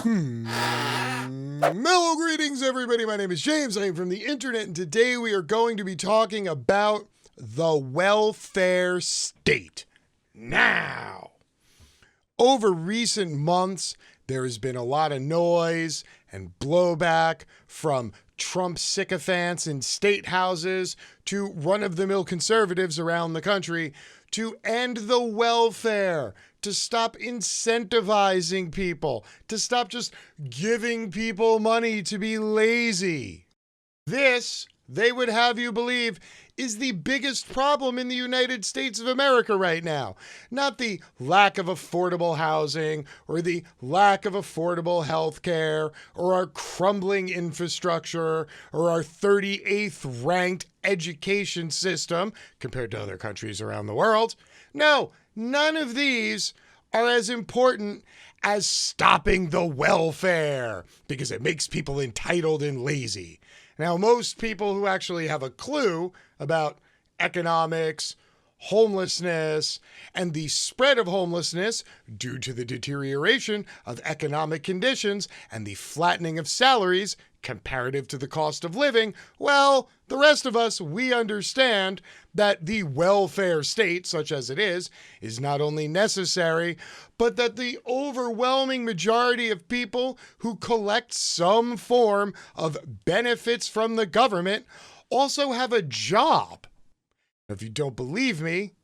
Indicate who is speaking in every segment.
Speaker 1: Mellow greetings, everybody. My name is James. I am from the internet, and today we are going to be talking about the welfare state. Now, over recent months, there has been a lot of noise and blowback from Trump sycophants in state houses to run-of-the-mill conservatives around the country to end the welfare, to stop incentivizing people, to stop just giving people money to be lazy. This, they would have you believe, is the biggest problem in the United States of America right now. Not the lack of affordable housing or the lack of affordable health care or our crumbling infrastructure or our 38th ranked education system compared to other countries around the world. No, none of these are as important as stopping the welfare because it makes people entitled and lazy. Now, most people who actually have a clue about economics, homelessness, and the spread of homelessness due to the deterioration of economic conditions and the flattening of salaries comparative to the cost of living, well, the rest of us, we understand that the welfare state, such as it is not only necessary, but that the overwhelming majority of people who collect some form of benefits from the government also have a job. If you don't believe me,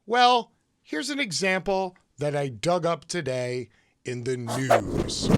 Speaker 1: well, here's an example that I dug up today in the news.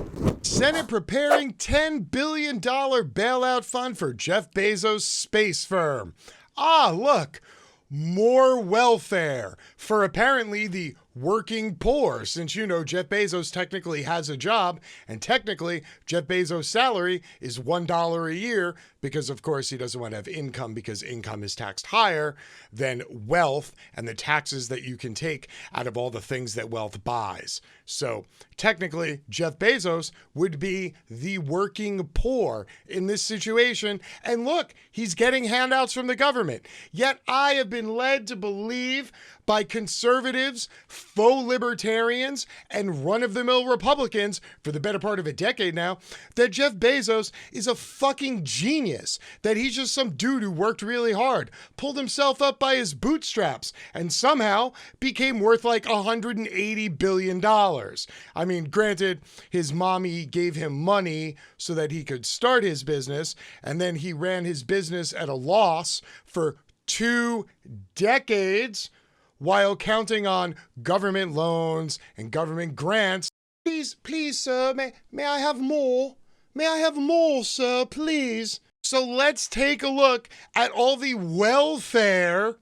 Speaker 1: Senate preparing $10 billion bailout fund for Jeff Bezos' space firm. Ah, look, more welfare for apparently the working poor, since you know Jeff Bezos technically has a job, and technically Jeff Bezos' salary is $1 a year because, of course, he doesn't want to have income because income is taxed higher than wealth and the taxes that you can take out of all the things that wealth buys. So technically, Jeff Bezos would be the working poor in this situation. And look, he's getting handouts from the government. Yet I have been led to believe by conservatives, faux libertarians, and run-of-the-mill Republicans for the better part of a decade now, that Jeff Bezos is a fucking genius, that he's just some dude who worked really hard, pulled himself up by his bootstraps, and somehow became worth like $180 billion. I mean, granted, his mommy gave him money so that he could start his business, and then he ran his business at a loss for 2 decades, while counting on government loans and government grants. Please, sir, may I have more? May I have more, sir, please? So let's take a look at all the welfare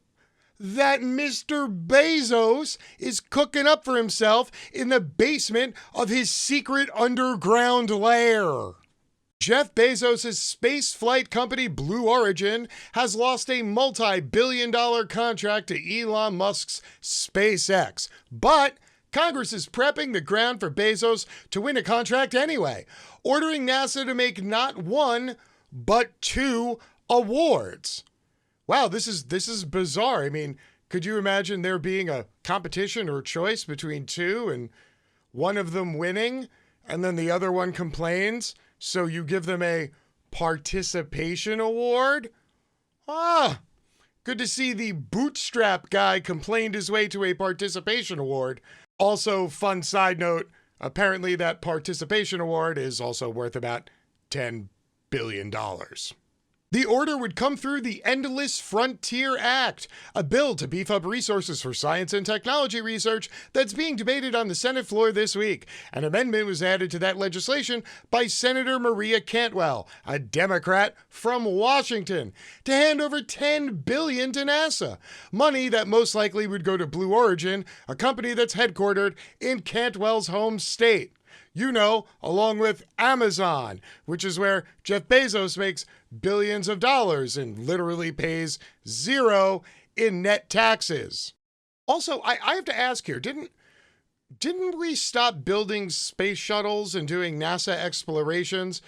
Speaker 1: that Mr. Bezos is cooking up for himself in the basement of his secret underground lair. Jeff Bezos' space flight company Blue Origin has lost a multi-billion-dollar contract to Elon Musk's SpaceX. But Congress is prepping the ground for Bezos to win a contract anyway, ordering NASA to make not one, but 2 awards. Wow, this is bizarre. I mean, could you imagine there being a competition or choice between 2 and one of them winning and then the other one complains? So you give them a participation award? Ah, good to see the bootstrap guy complained his way to a participation award. Also, fun side note, apparently that participation award is also worth about $10 billion. The order would come through the Endless Frontier Act, a bill to beef up resources for science and technology research that's being debated on the Senate floor this week. An amendment was added to that legislation by Senator Maria Cantwell, a Democrat from Washington, to hand over $10 billion to NASA, money that most likely would go to Blue Origin, a company that's headquartered in Cantwell's home state. You know, along with Amazon, which is where Jeff Bezos makes billions of dollars and literally pays 0 in net taxes. Also, I have to ask here, didn't we stop building space shuttles and doing NASA explorations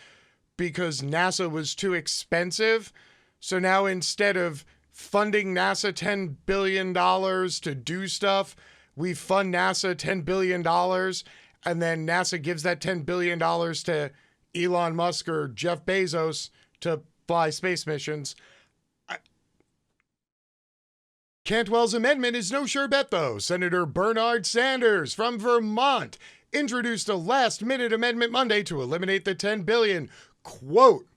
Speaker 1: because NASA was too expensive? So now instead of funding NASA $10 billion to do stuff, we fund NASA $10 billion and then NASA gives that $10 billion to Elon Musk or Jeff Bezos to fly space missions. Cantwell's amendment is no sure bet, though. Senator Bernard Sanders from Vermont introduced a last-minute amendment Monday to eliminate the $10 billion. Quote,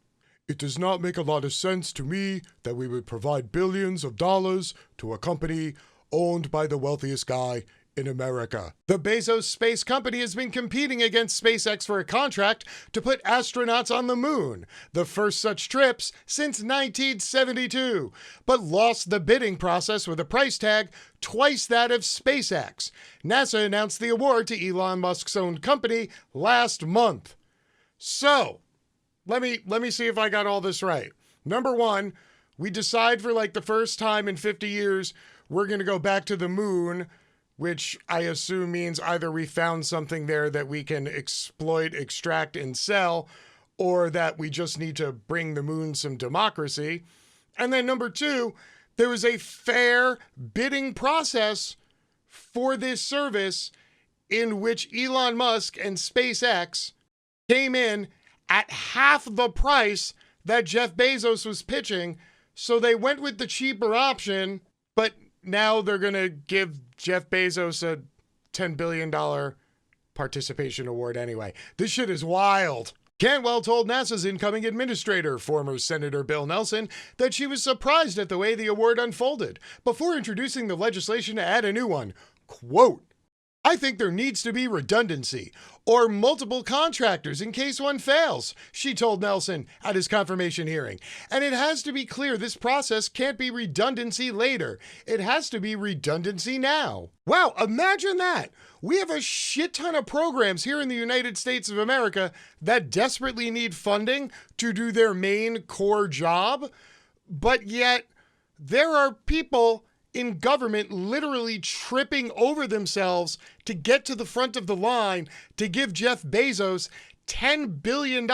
Speaker 1: "It does not make a lot of sense to me that we would provide billions of dollars to a company owned by the wealthiest guy in America." The Bezos space company has been competing against SpaceX for a contract to put astronauts on the moon, the first such trips since 1972, but lost the bidding process with a price tag twice that of SpaceX. NASA announced the award to Elon Musk's own company last month. So, let me see if I got all this right. Number one, we decide for like the first time in 50 years, we're going to go back to the moon, which I assume means either we found something there that we can exploit, extract, and sell, or that we just need to bring the moon some democracy. And then number two, there was a fair bidding process for this service in which Elon Musk and SpaceX came in at half the price that Jeff Bezos was pitching. So they went with the cheaper option, but now they're going to give Jeff Bezos a $10 billion participation award anyway. This shit is wild. Cantwell told NASA's incoming administrator, former Senator Bill Nelson, that she was surprised at the way the award unfolded before introducing the legislation to add a new one. Quote, "I think there needs to be redundancy or multiple contractors in case one fails," she told Nelson at his confirmation hearing. "And it has to be clear this process can't be redundancy later. It has to be redundancy now." Wow, imagine that. We have a shit ton of programs here in the United States of America that desperately need funding to do their main core job, but yet there are people in government literally tripping over themselves to get to the front of the line to give Jeff Bezos $10 billion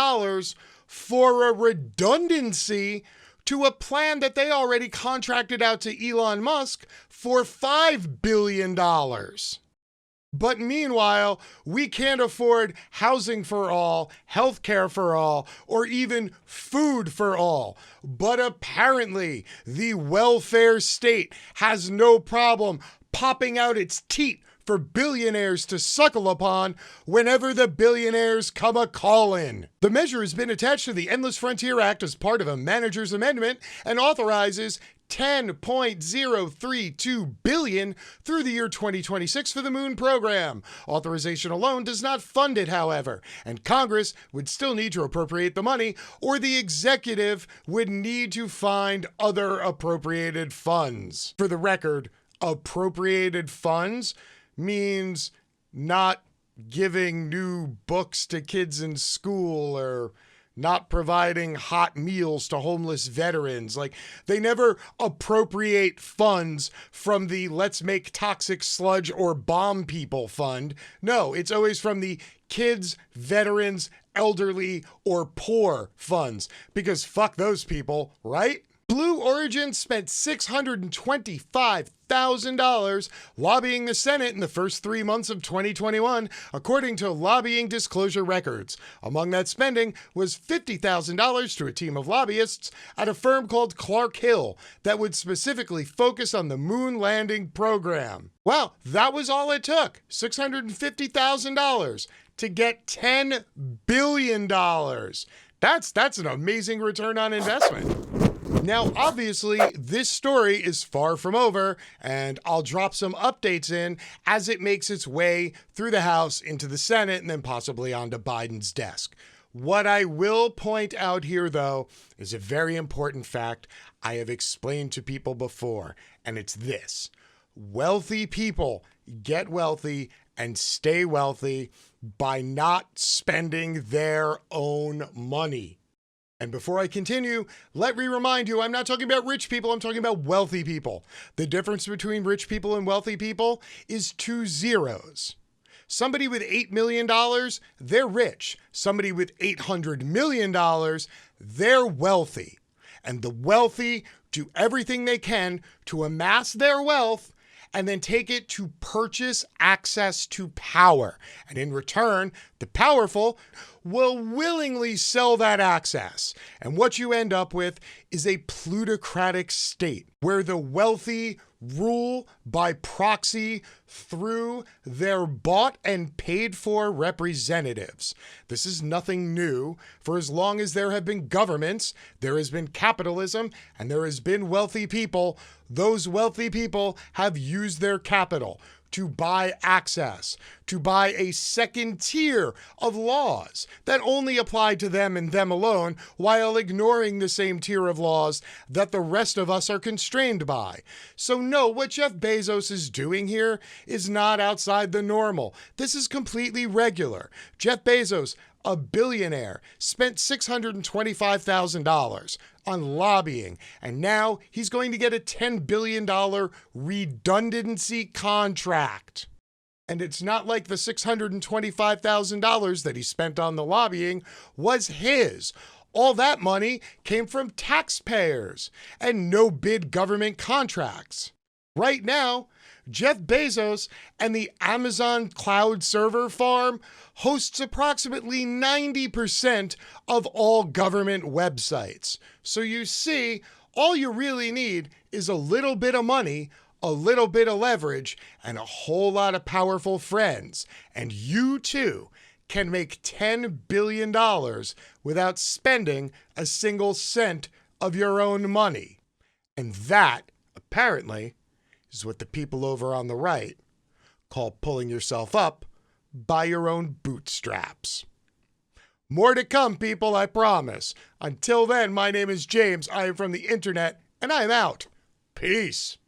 Speaker 1: for a redundancy to a plan that they already contracted out to Elon Musk for $5 billion. But meanwhile, we can't afford housing for all, healthcare for all, or even food for all. But apparently, the welfare state has no problem popping out its teat for billionaires to suckle upon whenever the billionaires come a-callin'. The measure has been attached to the Endless Frontier Act as part of a manager's amendment and authorizes $10.032 billion through the year 2026 for the Moon program. Authorization alone does not fund it, however, and Congress would still need to appropriate the money, or the executive would need to find other appropriated funds. For the record, appropriated funds means not giving new books to kids in school or not providing hot meals to homeless veterans. Like, they never appropriate funds from the let's make toxic sludge or bomb people fund. No, it's always from the kids, veterans, elderly, or poor funds, because fuck those people, right? Blue Origin spent $625,000 lobbying the Senate in the first 3 months of 2021, according to lobbying disclosure records. Among that spending was $50,000 to a team of lobbyists at a firm called Clark Hill that would specifically focus on the moon landing program. Wow, that was all it took, $650,000 to get $10 billion. That's an amazing return on investment. Now, obviously, this story is far from over, and I'll drop some updates in as it makes its way through the House into the Senate and then possibly onto Biden's desk. What I will point out here, though, is a very important fact I have explained to people before, and it's this. Wealthy people get wealthy and stay wealthy by not spending their own money. And before I continue, let me remind you, I'm not talking about rich people, I'm talking about wealthy people. The difference between rich people and wealthy people is 2 zeros. Somebody with $8 million, they're rich. Somebody with $800 million, they're wealthy. And the wealthy do everything they can to amass their wealth and then take it to purchase access to power. And in return, the powerful will willingly sell that access. And what you end up with is a plutocratic state where the wealthy rule by proxy through their bought and paid for representatives. This is nothing new. For as long as there have been governments, there has been capitalism, and there has been wealthy people. Those wealthy people have used their capital to buy access, to buy a second tier of laws that only apply to them and them alone, while ignoring the same tier of laws that the rest of us are constrained by. So no, what Jeff Bezos is doing here is not outside the normal. This is completely regular. Jeff Bezos, a billionaire, spent $625,000 on lobbying, and now he's going to get a $10 billion redundancy contract. And it's not like the $625,000 that he spent on the lobbying was his. All that money came from taxpayers and no bid government contracts. Right now, Jeff Bezos and the Amazon cloud server farm hosts approximately 90% of all government websites. So you see, all you really need is a little bit of money, a little bit of leverage, and a whole lot of powerful friends. And you too can make $10 billion without spending a single cent of your own money. And that, apparently, is what the people over on the right call pulling yourself up by your own bootstraps. More to come, people, I promise. Until then, my name is James. I am from the internet, and I'm out. Peace.